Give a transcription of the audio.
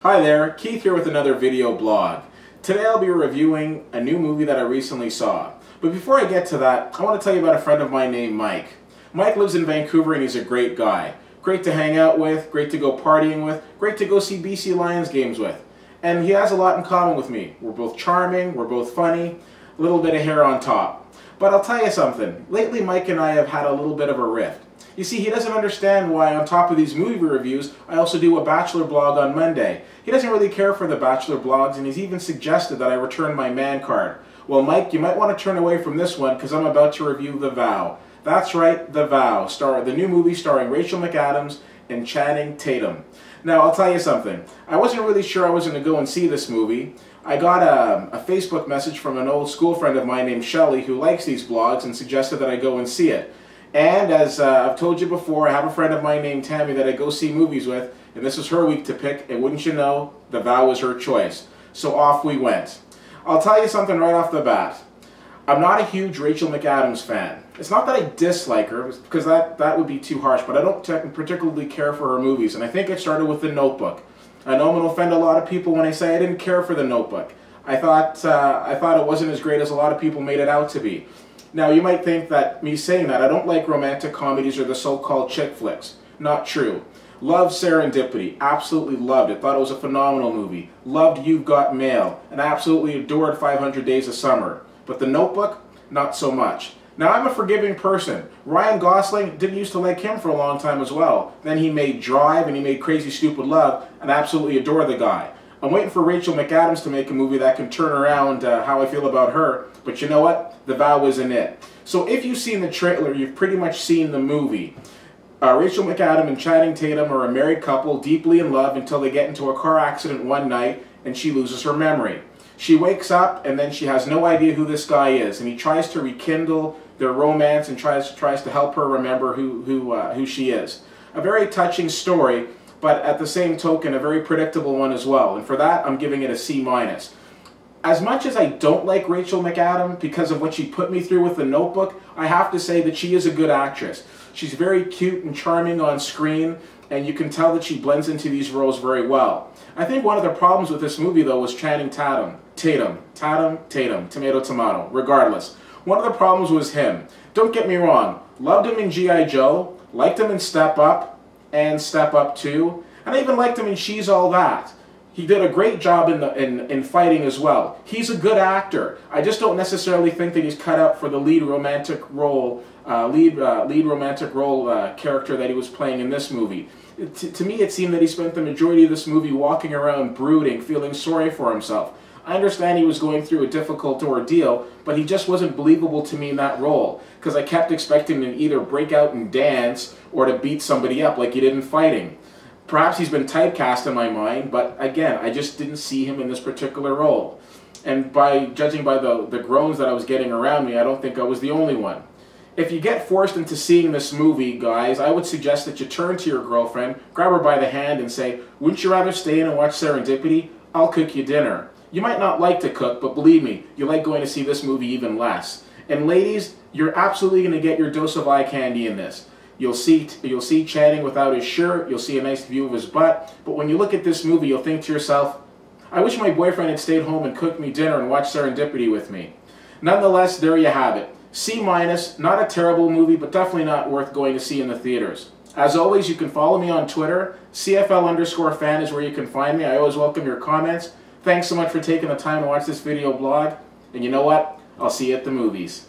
Hi there, Keith here with another video blog. Today I'll be reviewing a new movie that I recently saw. But before I get to that, I want to tell you about a friend of mine named Mike. Mike lives in Vancouver and he's a great guy. Great to hang out with, great to go partying with, great to go see BC Lions games with. And he has a lot in common with me. We're both charming, we're both funny, a little bit of hair on top. But I'll tell you something, lately Mike and I have had a little bit of a rift. You see, he doesn't understand why on top of these movie reviews, I also do a Bachelor blog on Monday. He doesn't really care for the Bachelor blogs, and he's even suggested that I return my man card. Well, Mike, you might want to turn away from this one because I'm about to review The Vow. That's right, The Vow, the new movie starring Rachel McAdams and Channing Tatum. Now, I'll tell you something. I wasn't really sure I was going to go and see this movie. I got a Facebook message from an old school friend of mine named Shelly who likes these blogs and suggested that I go and see it. And as I've told you before, I have a friend of mine named Tammy that I go see movies with, and this was her week to pick, and wouldn't you know, The Vow was her choice. So off we went. I'll tell you something right off the bat. I'm not a huge Rachel McAdams fan. It's not that I dislike her, because that would be too harsh, but I don't particularly care for her movies, and I think it started with The Notebook. I know I'm going to offend a lot of people when I say I didn't care for The Notebook. I thought it wasn't as great as a lot of people made it out to be. Now, you might think that me saying that, I don't like romantic comedies or the so-called chick flicks. Not true. Loved Serendipity. Absolutely loved it. Thought it was a phenomenal movie. Loved You've Got Mail. And absolutely adored 500 Days of Summer. But The Notebook, not so much. Now, I'm a forgiving person. Ryan Gosling, didn't used to like him for a long time as well. Then he made Drive and he made Crazy Stupid Love, and I absolutely adore the guy. I'm waiting for Rachel McAdams to make a movie that can turn around how I feel about her, but you know what? The Vow isn't it. So if you've seen the trailer, you've pretty much seen the movie. Rachel McAdams and Channing Tatum are a married couple, deeply in love until they get into a car accident one night and she loses her memory. She wakes up and then she has no idea who this guy is, and he tries to rekindle their romance and tries to help her remember who she is. A very touching story, but at the same token, a very predictable one as well. And for that, I'm giving it a C-. As much as I don't like Rachel McAdams because of what she put me through with The Notebook, I have to say that she is a good actress. She's very cute and charming on screen, and you can tell that she blends into these roles very well. I think one of the problems with this movie, though, was Channing Tatum, tomato, tomato, regardless. One of the problems was him. Don't get me wrong, loved him in G.I. Joe, liked him in Step Up, and Step Up 2, and I even liked him in She's All That. He did a great job in fighting as well. He's a good actor. I just don't necessarily think that he's cut out for the lead romantic role character that he was playing in this movie. To me, it seemed that he spent the majority of this movie walking around brooding, feeling sorry for himself. I understand he was going through a difficult ordeal, but he just wasn't believable to me in that role, because I kept expecting him to either break out and dance or to beat somebody up like he did in Fighting. Perhaps he's been typecast in my mind, but again, I just didn't see him in this particular role. And judging by the groans that I was getting around me, I don't think I was the only one. If you get forced into seeing this movie, guys, I would suggest that you turn to your girlfriend, grab her by the hand and say, "Wouldn't you rather stay in and watch Serendipity? I'll cook you dinner." You might not like to cook, but believe me, you like going to see this movie even less. And ladies, you're absolutely going to get your dose of eye candy in this. You'll see Channing without his shirt, you'll see a nice view of his butt, but when you look at this movie, you'll think to yourself, I wish my boyfriend had stayed home and cooked me dinner and watched Serendipity with me. Nonetheless, there you have it. C-, not a terrible movie, but definitely not worth going to see in the theaters. As always, you can follow me on Twitter. CFL_fan is where you can find me. I always welcome your comments. Thanks so much for taking the time to watch this video blog. And you know what? I'll see you at the movies.